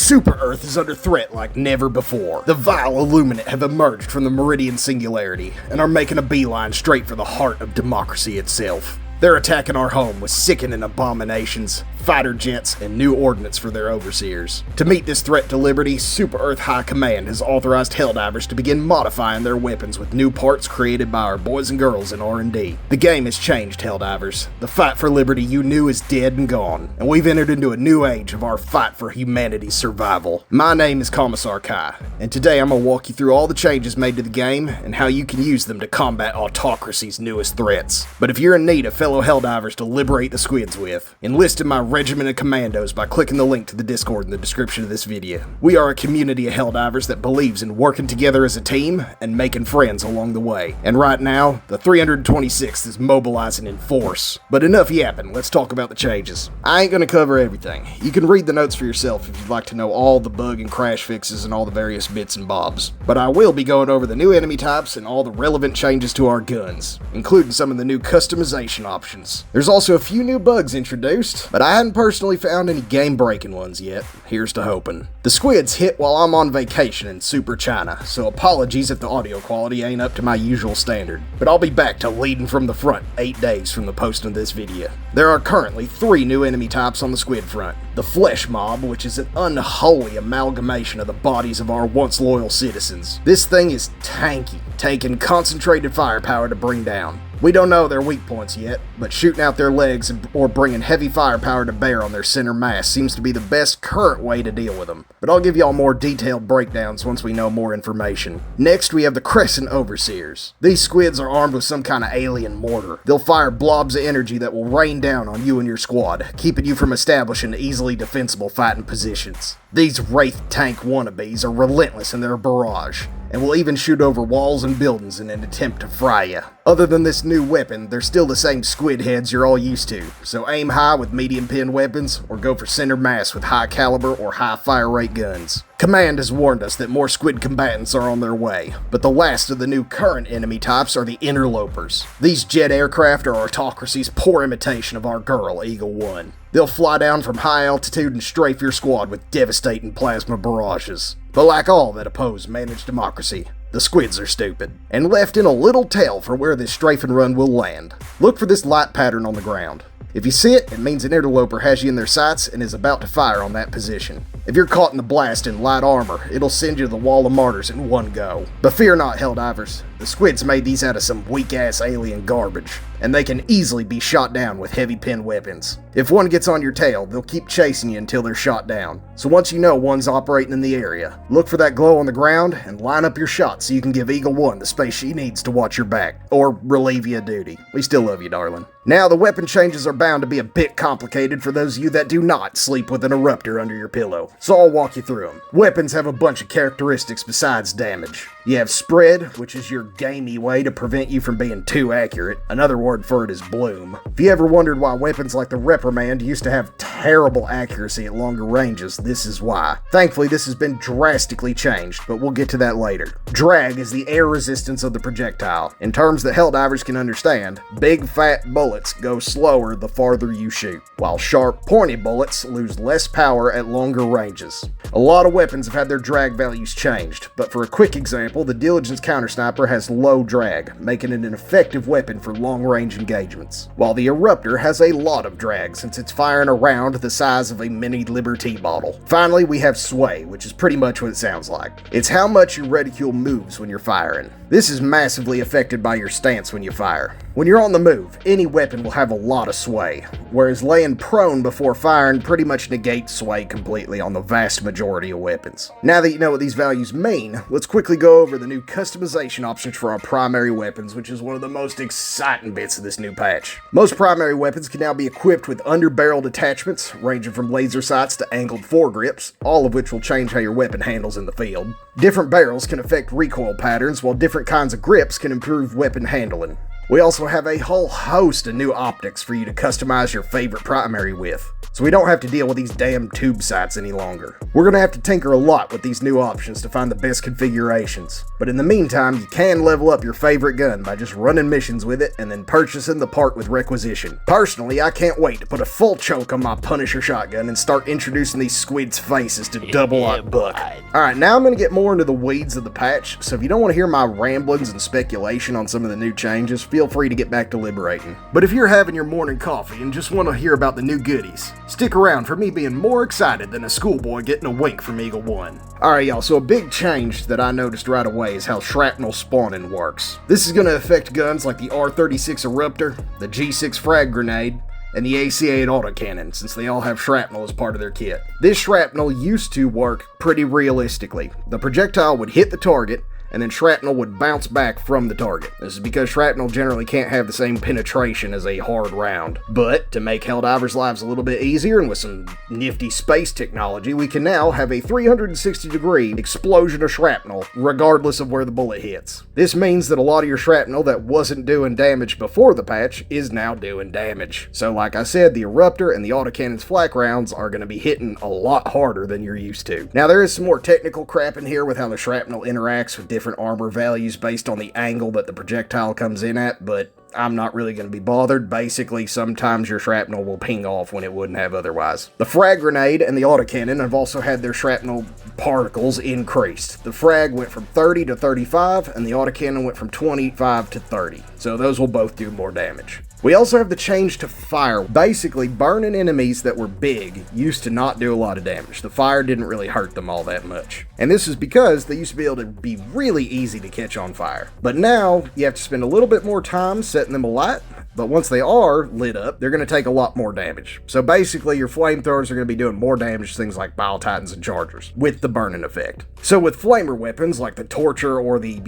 Super Earth is under threat like never before. The vile Illuminate have emerged from the Meridian Singularity and are making a beeline straight for the heart of democracy itself. They're attacking our home with sickening abominations, fighter jets, and new ordnance for their overseers. To meet this threat to liberty, Super Earth High Command has authorized Helldivers to begin modifying their weapons with new parts created by our boys and girls in R&D. The game has changed, Helldivers. The fight for liberty you knew is dead and gone, and we've entered into a new age of our fight for humanity's survival. My name is Commissar Kai, and today I'm going to walk you through all the changes made to the game and how you can use them to combat autocracy's newest threats. But if you're in need of fellow Helldivers to liberate the squids with, enlist in my regiment of commandos by clicking the link to the Discord in the description of this video. We are a community of Helldivers that believes in working together as a team and making friends along the way. And right now, the 326th is mobilizing in force. But enough yapping, let's talk about the changes. I ain't gonna cover everything. You can read the notes for yourself if you'd like to know all the bug and crash fixes and all the various bits and bobs. But I will be going over the new enemy types and all the relevant changes to our guns, including some of the new customization options. There's also a few new bugs introduced, but I hadn't personally found any game-breaking ones yet. Here's to hoping. The squids hit while I'm on vacation in Super China, so apologies if the audio quality ain't up to my usual standard. But I'll be back to leading from the front 8 days from the posting of this video. There are currently 3 new enemy types on the squid front. The Flesh Mob, which is an unholy amalgamation of the bodies of our once loyal citizens. This thing is tanky, taking concentrated firepower to bring down. We don't know their weak points yet, but shooting out their legs or bringing heavy firepower to bear on their center mass seems to be the best current way to deal with them. But I'll give y'all more detailed breakdowns once we know more information. Next, we have the Crescent Overseers. These squids are armed with some kind of alien mortar. They'll fire blobs of energy that will rain down on you and your squad, keeping you from establishing easily defensible fighting positions. These Wraith tank wannabes are relentless in their barrage, and will even shoot over walls and buildings in an attempt to fry you. Other than this new weapon, they're still the same squid heads you're all used to, so aim high with medium pin weapons, or go for center mass with high caliber or high fire rate guns. Command has warned us that more squid combatants are on their way, but the last of the new current enemy types are the Interlopers. These jet aircraft are autocracy's poor imitation of our girl, Eagle 1. They'll fly down from high altitude and strafe your squad with devastating plasma barrages. But like all that oppose managed democracy, the squids are stupid, and left in a little tell for where this strafe and run will land. Look for this light pattern on the ground. If you see it, it means an interloper has you in their sights and is about to fire on that position. If you're caught in the blast in light armor, it'll send you to the Wall of Martyrs in one go. But fear not, Helldivers. The squids made these out of some weak-ass alien garbage, and they can easily be shot down with heavy pin weapons. If one gets on your tail, they'll keep chasing you until they're shot down. So once you know one's operating in the area, look for that glow on the ground and line up your shots so you can give Eagle 1 the space she needs to watch your back, or relieve you of duty. We still love you, darling. Now, the weapon changes are bound to be a bit complicated for those of you that do not sleep with an eruptor under your pillow, so I'll walk you through them. Weapons have a bunch of characteristics besides damage. You have spread, which is your gamey way to prevent you from being too accurate. Another word for it is bloom. If you ever wondered why weapons like the Reprimand used to have terrible accuracy at longer ranges, this is why. Thankfully, this has been drastically changed, but we'll get to that later. Drag is the air resistance of the projectile. In terms that Helldivers can understand, big fat bullets go slower the farther you shoot, while sharp, pointy bullets lose less power at longer ranges. A lot of weapons have had their drag values changed, but for a quick example, the Diligence Counter Sniper has low drag, making it an effective weapon for long-range engagements, while the Eruptor has a lot of drag since it's firing a round the size of a mini Liberty bottle. Finally, we have Sway, which is pretty much what it sounds like. It's how much your reticule moves when you're firing. This is massively affected by your stance when you fire. When you're on the move, any weapon will have a lot of sway, whereas laying prone before firing pretty much negates sway completely on the vast majority of weapons. Now that you know what these values mean, let's quickly go over the new customization options for our primary weapons, which is one of the most exciting bits of this new patch. Most primary weapons can now be equipped with underbarreled attachments, ranging from laser sights to angled foregrips, all of which will change how your weapon handles in the field. Different barrels can affect recoil patterns, while different kinds of grips can improve weapon handling. We also have a whole host of new optics for you to customize your favorite primary with, so we don't have to deal with these damn tube sights any longer. We're gonna have to tinker a lot with these new options to find the best configurations, but in the meantime, you can level up your favorite gun by just running missions with it and then purchasing the part with requisition. Personally, I can't wait to put a full choke on my Punisher shotgun and start introducing these squids' faces to double lock buck. Alright, now I'm gonna get more into the weeds of the patch, so if you don't want to hear my ramblings and speculation on some of the new changes, feel free to get back to liberating. But if you're having your morning coffee and just want to hear about the new goodies, stick around for me being more excited than a schoolboy getting a wink from Eagle One. Alright y'all, so a big change that I noticed right away is how shrapnel spawning works. This is going to affect guns like the R36 Eruptor, the G6 frag grenade, and the AC-8 autocannon, since they all have shrapnel as part of their kit. This shrapnel used to work pretty realistically. The projectile would hit the target, and then shrapnel would bounce back from the target. This is because shrapnel generally can't have the same penetration as a hard round. But to make Helldivers' lives a little bit easier, and with some nifty space technology, we can now have a 360-degree explosion of shrapnel, regardless of where the bullet hits. This means that a lot of your shrapnel that wasn't doing damage before the patch is now doing damage. So like I said, the Eruptor and the autocannon's flak rounds are going to be hitting a lot harder than you're used to. Now there is some more technical crap in here with how the shrapnel interacts with different armor values based on the angle that the projectile comes in at, but I'm not really going to be bothered. Basically, sometimes your shrapnel will ping off when it wouldn't have otherwise. The frag grenade and the autocannon have also had their shrapnel particles increased. The frag went from 30 to 35, and the autocannon went from 25 to 30. So those will both do more damage. We also have the change to fire. Basically, burning enemies that were big used to not do a lot of damage. The fire didn't really hurt them all that much. And this is because they used to be able to be really easy to catch on fire. But now, you have to spend a little bit more time setting them alight, but once they are lit up, they're going to take a lot more damage. So basically, your flamethrowers are going to be doing more damage to things like Bile Titans and Chargers, with the burning effect. So with flamer weapons, like the Torture or the,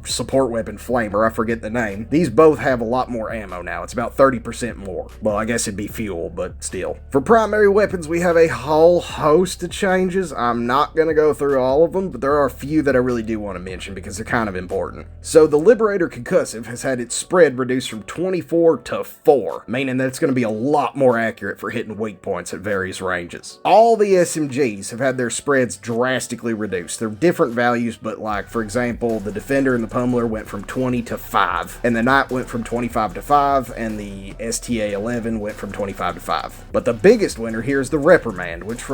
support weapon Flamer, I forget the name, these both have a lot more ammo now. It's about 30% more. Well, I guess it'd be fuel, but still. For primary weapons, we have a whole host of changes. I'm not going to go through all of them, but there are a few that I really do want to mention because they're kind of important. So the Liberator Concussive has had its spread reduced from 24 to 4, meaning that it's going to be a lot more accurate for hitting weak points at various ranges. All the SMGs have had their spreads drastically reduced. They're different values, but like, for example, the Defender and the Pummeler went from 20 to 5, and the Knight went from 25 to 5, and the STA-11 went from 25 to 5. But the biggest winner here is the Reprimand, which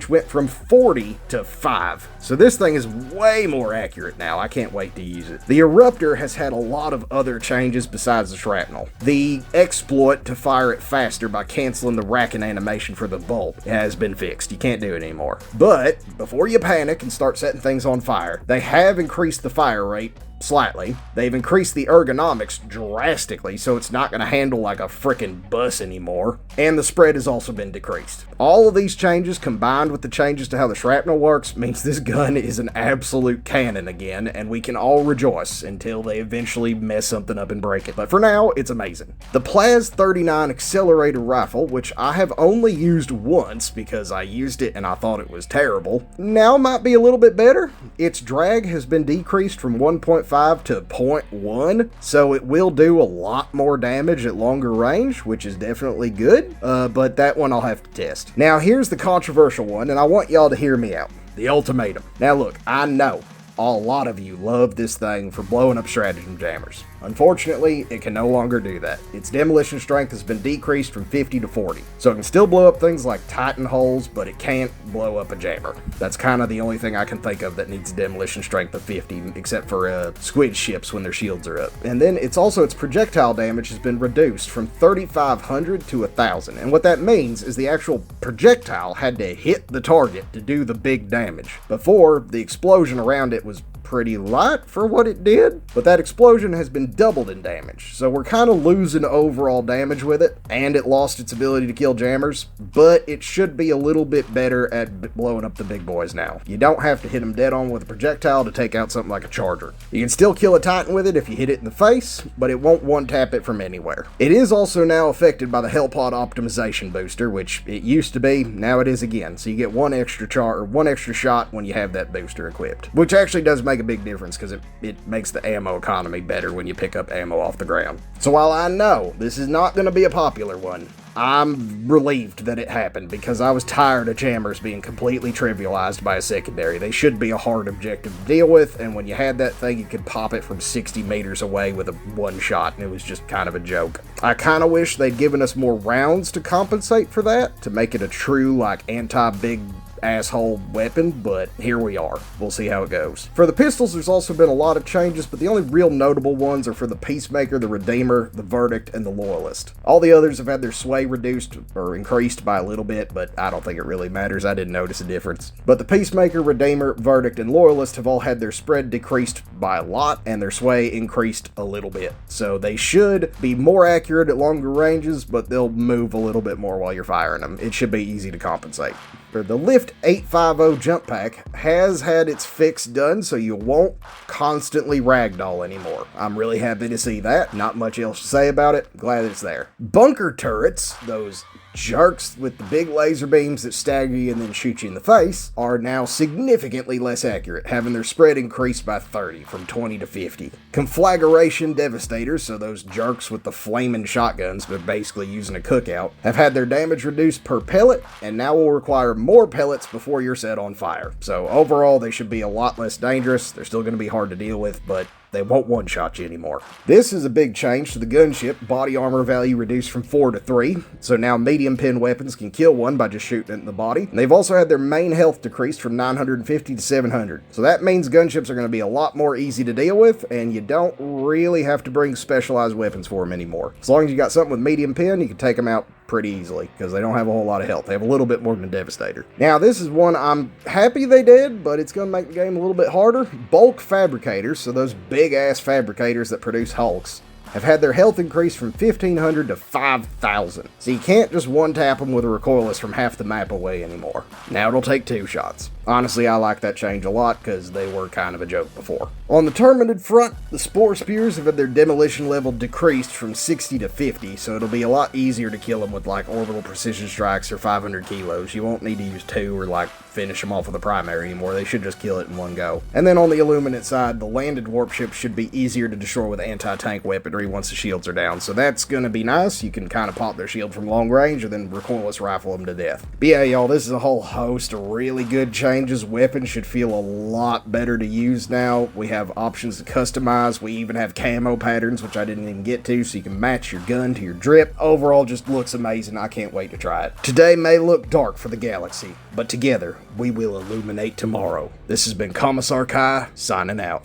went from 40 to 5. So this thing is way more accurate now. I can't wait to use it. The Eruptor has had a lot of other changes besides the shrapnel. The exploit to fire it faster by canceling the racking animation for the bolt has been fixed. You can't do it anymore. But before you panic and start setting things on fire, they have increased the fire rate slightly. They've increased the ergonomics drastically, so it's not going to handle like a frickin' bus anymore. And the spread has also been decreased. All of these changes, combined with the changes to how the shrapnel works, means this gun is an absolute cannon again, and we can all rejoice until they eventually mess something up and break it. But for now, it's amazing. The Plaz 39 Accelerator Rifle, which I have only used once because I used it and I thought it was terrible, now might be a little bit better. Its drag has been decreased from 1.5 to 0.1, so it will do a lot more damage at longer range, which is definitely good, but that one I'll have to test. Now here's the controversial one, and I want y'all to hear me out. The Ultimatum. Now look, I know a lot of you love this thing for blowing up stratagem jammers. Unfortunately, it can no longer do that. Its demolition strength has been decreased from 50 to 40. So it can still blow up things like Titan holes, but it can't blow up a jammer. That's kind of the only thing I can think of that needs demolition strength of 50, except for squid ships when their shields are up. And then its projectile damage has been reduced from 3,500 to 1,000. And what that means is the actual projectile had to hit the target to do the big damage. Before, the explosion around it was pretty light for what it did, but that explosion has been doubled in damage, so we're kind of losing overall damage with it, and it lost its ability to kill jammers, but it should be a little bit better at blowing up the big boys now. You don't have to hit them dead on with a projectile to take out something like a Charger. You can still kill a Titan with it if you hit it in the face, but it won't one-tap it from anywhere. It is also now affected by the Hellpod optimization booster, which it used to be, now it is again, so you get one extra shot when you have that booster equipped, which actually does make make a big difference because it makes the ammo economy better when you pick up ammo off the ground. So while I know this is not going to be a popular one, I'm relieved that it happened because I was tired of jammers being completely trivialized by a secondary. They should be a hard objective to deal with, and when you had that thing, you could pop it from 60 meters away with a one shot, and it was just kind of a joke. I kind of wish they'd given us more rounds to compensate for that, to make it a true, like, anti-big asshole weapon, but here we are. We'll see how it goes. For the pistols, there's also been a lot of changes, but the only real notable ones are for the Peacemaker, the Redeemer, the Verdict, and the Loyalist. All the others have had their sway reduced or increased by a little bit, but I don't think it really matters. I didn't notice a difference. But the Peacemaker, Redeemer, Verdict, and Loyalist have all had their spread decreased by a lot, and their sway increased a little bit. So they should be more accurate at longer ranges, but they'll move a little bit more while you're firing them. It should be easy to compensate. The Lift 850 jump pack has had its fix done, so you won't constantly ragdoll anymore. I'm really happy to see that. Not much else to say about it. Glad it's there. Bunker turrets, those jerks with the big laser beams that stagger you and then shoot you in the face, are now significantly less accurate, having their spread increased by 30, from 20 to 50. Conflagration Devastators, so those jerks with the flaming shotguns, but basically using a cookout, have had their damage reduced per pellet, and now will require more pellets before you're set on fire. So overall, they should be a lot less dangerous. They're still going to be hard to deal with, but they won't one-shot you anymore. This is a big change to the gunship. Body armor value reduced from 4 to 3, so now medium pin weapons can kill one by just shooting it in the body. And they've also had their main health decreased from 950 to 700. So that means gunships are going to be a lot more easy to deal with, and you don't really have to bring specialized weapons for them anymore. As long as you got something with medium pin, you can take them out pretty easily, because they don't have a whole lot of health. They have a little bit more than a Devastator. Now, this is one I'm happy they did, but it's going to make the game a little bit harder. Bulk Fabricators, so those big-ass fabricators that produce Hulks, have had their health increase from 1,500 to 5,000. So you can't just one-tap them with a recoilless from half the map away anymore. Now it'll take 2 shots. Honestly, I like that change a lot because they were kind of a joke before. On the Terminid front, the Spore Spears have had their demolition level decreased from 60 to 50, so it'll be a lot easier to kill them with like orbital precision strikes or 500 kilos. You won't need to use 2 or like finish them off with a primary anymore. They should just kill it in one go. And then on the Illuminate side, the landed warp ships should be easier to destroy with anti-tank weaponry once the shields are down, so that's going to be nice. You can kind of pop their shield from long range and then recoilless rifle them to death. But yeah, y'all, this is a whole host of really good changes. Weapons should feel a lot better to use now. We have options to customize. We even have camo patterns, which I didn't even get to, so you can match your gun to your drip. Overall, just looks amazing. I can't wait to try it. Today may look dark for the galaxy, but together we will illuminate tomorrow. This has been Commissar Kai, signing out.